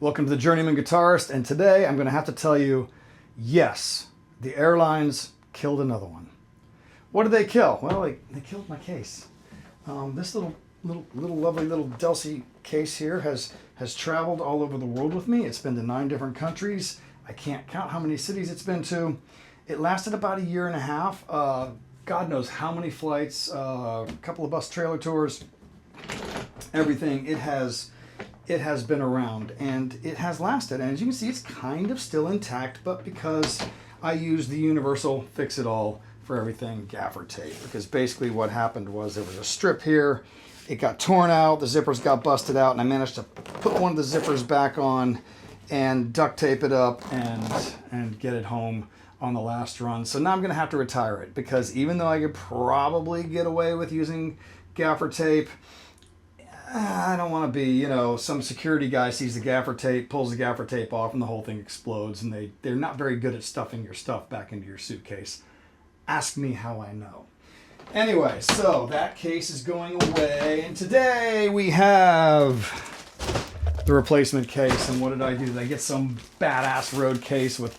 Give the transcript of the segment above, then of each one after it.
Welcome to the Journeyman Guitarist, and today I'm going to have to tell you, yes, the airlines killed another one. What did they kill? Well, they killed my case. This little lovely little Delsey case here has traveled all over the world with me. It's been to 9 different countries. I can't count how many cities it's been to. It lasted about a year and a half. God knows how many flights, a couple of bus trailer tours, everything. It has been around and it has lasted. And as you can see, it's kind of still intact, but because I used the universal fix-it-all for everything gaffer tape, because basically what happened was there was a strip here, it got torn out, the zippers got busted out, and I managed to put one of the zippers back on and duct tape it up and get it home on the last run. So now I'm going to have to retire it, because even though I could probably get away with using gaffer tape, I don't want to be, some security guy sees the gaffer tape, pulls the gaffer tape off, and the whole thing explodes, and they're not very good at stuffing your stuff back into your suitcase. Ask me how I know. Anyway, so that case is going away, and today we have the replacement case. And what did I do? Did I get some badass road case with,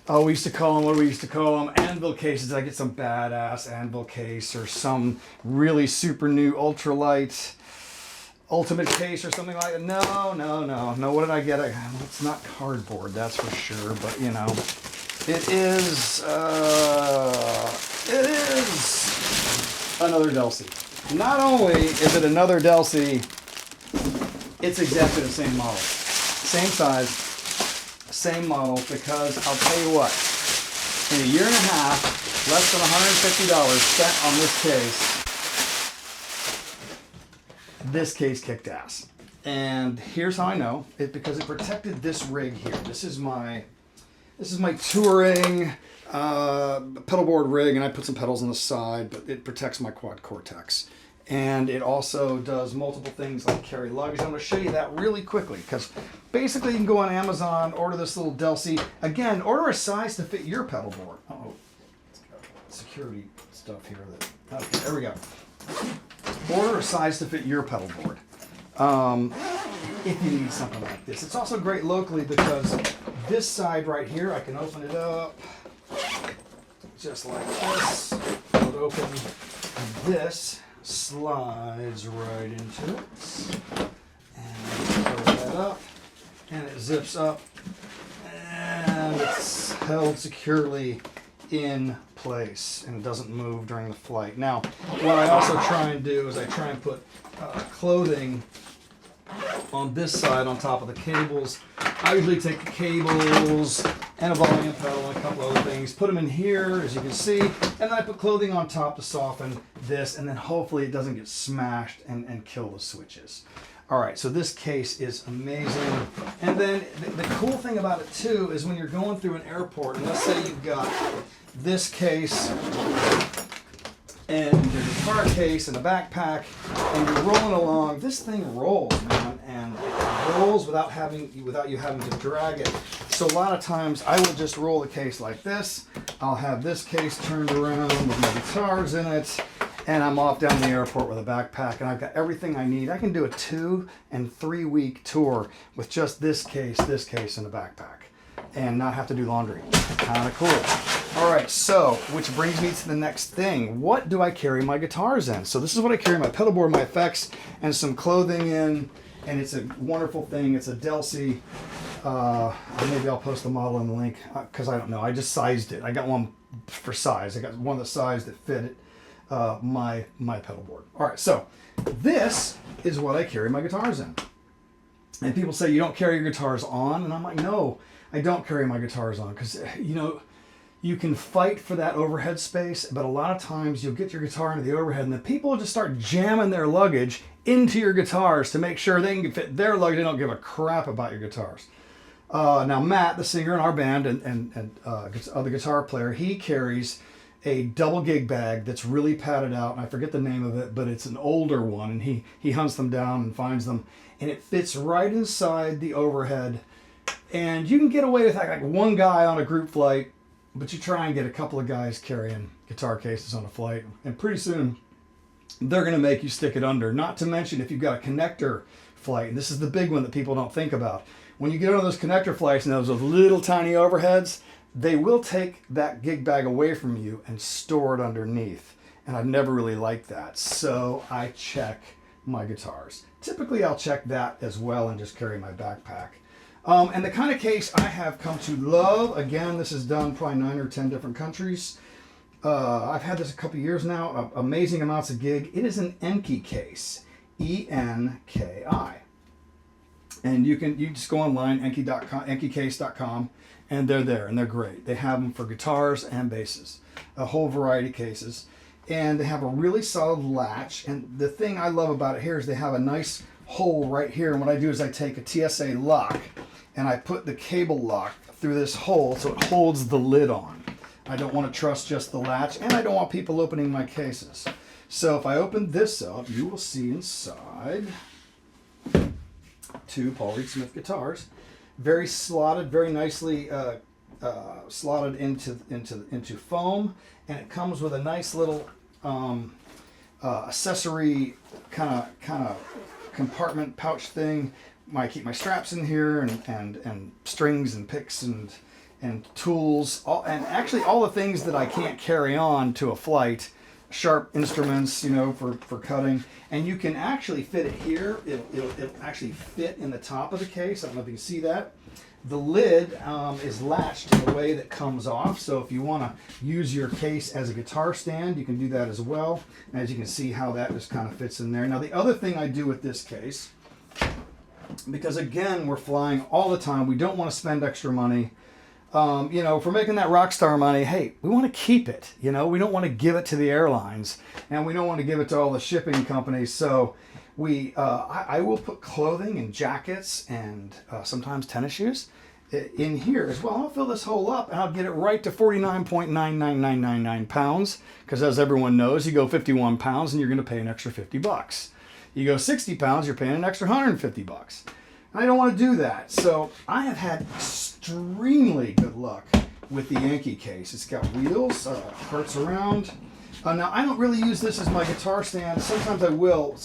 we used to call them, anvil cases? Did I get some badass anvil case or some really super new ultralight ultimate case or something like that? No. What did I get? It's not cardboard, that's for sure, but it is another Delsey. Not only is it another Delsey, it's exactly the same model, same size, same model, because I'll tell you what, in a year and a half, less than $150 spent on this case kicked ass. And here's how I know it, because it protected this rig here. This is my touring pedalboard rig, and I put some pedals on the side, but it protects my quad cortex. And it also does multiple things like carry luggage. I'm going to show you that really quickly, because basically you can go on Amazon, order this little Delsey. Again, order a size to fit your pedalboard. Uh-oh, it's got security stuff here. Okay, there we go. Order a size to fit your pedalboard if you need something like this. It's also great locally, because this side right here, I can open it up just like this. Pull it open. This slides right into it. And pull that up. And it zips up. And it's held securely in place, and it doesn't move during the flight. Now, what I also try and do is I try and put clothing on this side on top of the cables. I usually take the cables and a volume pedal and a couple other things, put them in here, as you can see, and then I put clothing on top to soften this, and then hopefully it doesn't get smashed and kill the switches. All right, so this case is amazing. And then the cool thing about it too is when you're going through an airport, and let's say you've got this case and your guitar case and a backpack, and you're rolling along, this thing rolls, man, and it rolls without you having to drag it. So a lot of times I will just roll the case like this. I'll have this case turned around with my guitars in it, and I'm off down the airport with a backpack, and I've got everything I need. I can do a 2 and 3 week tour with just this case, and a backpack, and not have to do laundry. Kind of cool. All right, so, which brings me to the next thing. What do I carry my guitars in? So this is what I carry my pedalboard, my effects, and some clothing in, and it's a wonderful thing. It's a Delsey. Maybe I'll post the model in the link, because I don't know. I just sized it. I got one for size. I got one of the size that fit it. My pedalboard. All right, so this is what I carry my guitars in. And people say, you don't carry your guitars on? And I'm like, no, I don't carry my guitars on, because you can fight for that overhead space, but a lot of times you'll get your guitar into the overhead, and the people will just start jamming their luggage into your guitars to make sure they can fit their luggage. They don't give a crap about your guitars. Now Matt, the singer in our band and other guitar player, he carries a double gig bag that's really padded out, and I forget the name of it, but it's an older one, and he hunts them down and finds them, and it fits right inside the overhead, and you can get away with like one guy on a group flight, but you try and get a couple of guys carrying guitar cases on a flight, and pretty soon they're going to make you stick it under. Not to mention, if you've got a connector flight, and this is the big one that people don't think about. When you get on those connector flights and those little tiny overheads, they will take that gig bag away from you and store it underneath. And I've never really liked that. So I check my guitars. Typically I'll check that as well and just carry my backpack. And the kind of case I have come to love, again, this is done probably 9 or 10 different countries. I've had this a couple years now, amazing amounts of gig. It is an Enki case, E-N-K-I. And you just go online, Enki.com, enkicase.com, and they're there, and they're great. They have them for guitars and basses, a whole variety of cases. And they have a really solid latch. And the thing I love about it here is they have a nice hole right here. And what I do is I take a TSA lock and I put the cable lock through this hole so it holds the lid on. I don't want to trust just the latch, and I don't want people opening my cases. So if I open this up, you will see inside 2 Paul Reed Smith guitars, very slotted, very nicely slotted into foam, and it comes with a nice little accessory kind of compartment pouch thing. I keep my straps in here and strings and picks and tools, and actually all the things that I can't carry on to a flight, sharp instruments, you know, for cutting. And you can actually fit it here. It'll actually fit in the top of the case. I don't know if you can see that. The lid is latched in a way that comes off, so if you want to use your case as a guitar stand, you can do that as well. And as you can see how that just kind of fits in there. Now the other thing I do with this case, because again we're flying all the time, we don't want to spend extra money. You know, if we're making that rock star money, hey, we want to keep it. You know, we don't want to give it to the airlines, and we don't want to give it to all the shipping companies. So I will put clothing and jackets and sometimes tennis shoes in here as well. I'll fill this hole up and I'll get it right to 49.99999 pounds, because as everyone knows, you go 51 pounds and you're going to pay an extra $50. You go 60 pounds, you're paying an extra $150. And I don't want to do that. So I have had extremely good luck with the Yankee case. It's got wheels, hurts around. Now, I don't really use this as my guitar stand. Sometimes I will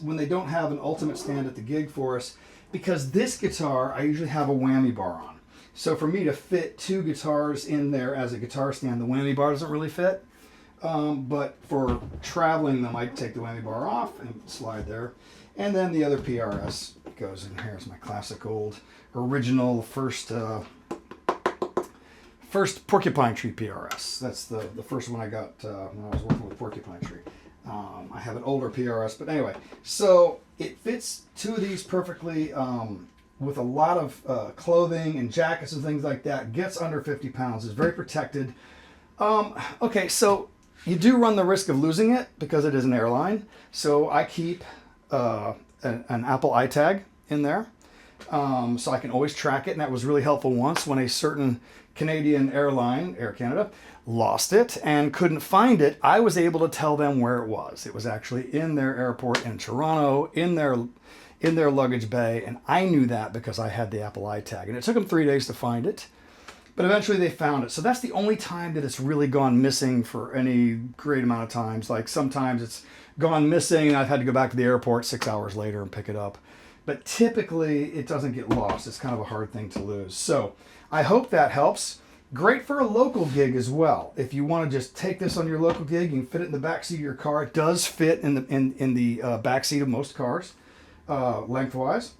when they don't have an ultimate stand at the gig for us, because this guitar, I usually have a whammy bar on. So for me to fit 2 guitars in there as a guitar stand, the whammy bar doesn't really fit. But for traveling them, I take the whammy bar off and slide there. And then the other PRS goes in here. Here's my classic old original first Porcupine Tree PRS. That's the first one I got when I was working with Porcupine Tree. I have an older PRS, but anyway. So it fits 2 of these perfectly with a lot of clothing and jackets and things like that. Gets under 50 pounds. It's very protected. Okay, so you do run the risk of losing it because it is an airline. So I keep an Apple iTag in there. So I can always track it, and that was really helpful once when a certain Canadian airline, Air Canada, lost it and couldn't find it. I was able to tell them where it was. It was actually in their airport in Toronto, in their luggage bay, and I knew that because I had the Apple iTag. And it took them 3 days to find it, but eventually they found it. So that's the only time that it's really gone missing for any great amount of times. Like sometimes it's gone missing and I've had to go back to the airport 6 hours later and pick it up. But typically it doesn't get lost. It's kind of a hard thing to lose. So I hope that helps. Great for a local gig as well. If you want to just take this on your local gig, you can fit it in the back seat of your car. It does fit in the back seat of most cars, lengthwise.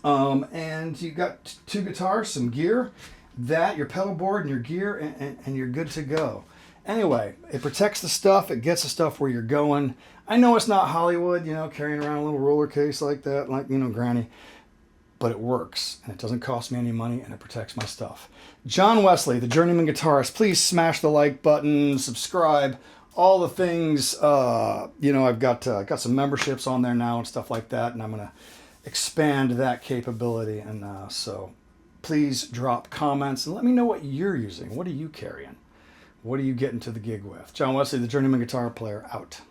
And you got 2 guitars, some gear, your pedal board and your gear, and you're good to go. Anyway, it protects the stuff. It gets the stuff where you're going. I know it's not Hollywood, you know, carrying around a little roller case like that, like, you know, Granny. But it works, and it doesn't cost me any money, and it protects my stuff. John Wesley, the Journeyman Guitarist. Please smash the like button, subscribe, all the things. You know, I've got some memberships on there now and stuff like that, and I'm going to expand that capability. And so please drop comments and let me know what you're using. What are you carrying? What are you getting to the gig with? John Wesley, the Journeyman Guitar Player, out.